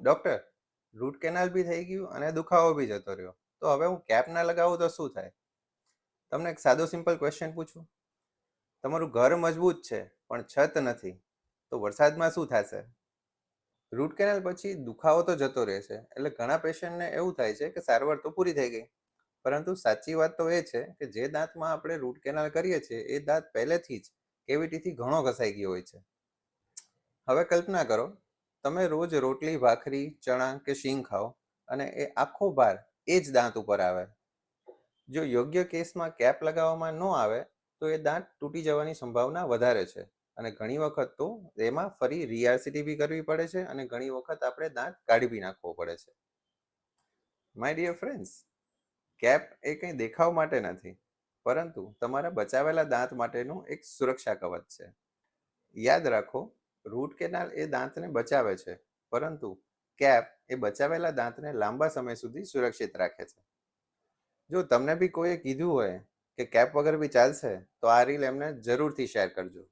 Doctor, root canal બી થઈ ગયું અને દુખાવો બી જતો રહ્યો, તો હવે હું કેપ ના લગાવું તો શું થાય? તમને એક સાદો સિમ્પલ ક્વેશ્ચન પૂછું. તમારું ઘર મજબૂત છે પણ છત નથી, તો વરસાદમાં શું થશે? રૂટ કેનાલ પછી દુખાવો તો જતો રહેશે, એટલે ઘણા પેશન્ટને એવું થાય છે કે સારવાર તો પૂરી થઈ ગઈ. પરંતુ સાચી વાત તો એ છે કે જે દાંતમાં આપણે રૂટ કેનાલ કરીએ છીએ એ દાંત પહેલેથી જ કેવિટીથી ઘણો ઘસાઈ ગયો હોય છે. હવે કલ્પના કરો, તમે રોજ રોટલી, ભાખરી, ચણા કે શીંગ ખાઓ અને એ આખો ભાર એ જ દાંત ઉપર આવે. જો યોગ્ય કેસમાં કેપ લગાવવામાં ન આવે તો એ દાંત તૂટી જવાની સંભાવના વધારે છે, અને ઘણી વખત તો એમાં ફરી રીઆરસીટી બી કરવી પડે છે, અને ઘણી વખત આપણે દાંત કાઢી બી નાખવો પડે છે. માય ડિયર ફ્રેન્ડ્સ, કેપ એ કંઈ દેખાવ માટે નથી, પરંતુ તમારા બચાવેલા દાંત માટેનું એક સુરક્ષા કવચ છે. યાદ રાખો, રૂટ કેનાલ એ દાંતને બચાવે છે, પરંતુ કેપ એ બચાવેલા દાંતને લાંબા સમય સુધી સુરક્ષિત રાખે છે. જો તમને બી કોઈએ કીધું હોય કે કેપ વગર બી ચાલશે, તો આ રીલ એમને જરૂરથી શેર કરજો.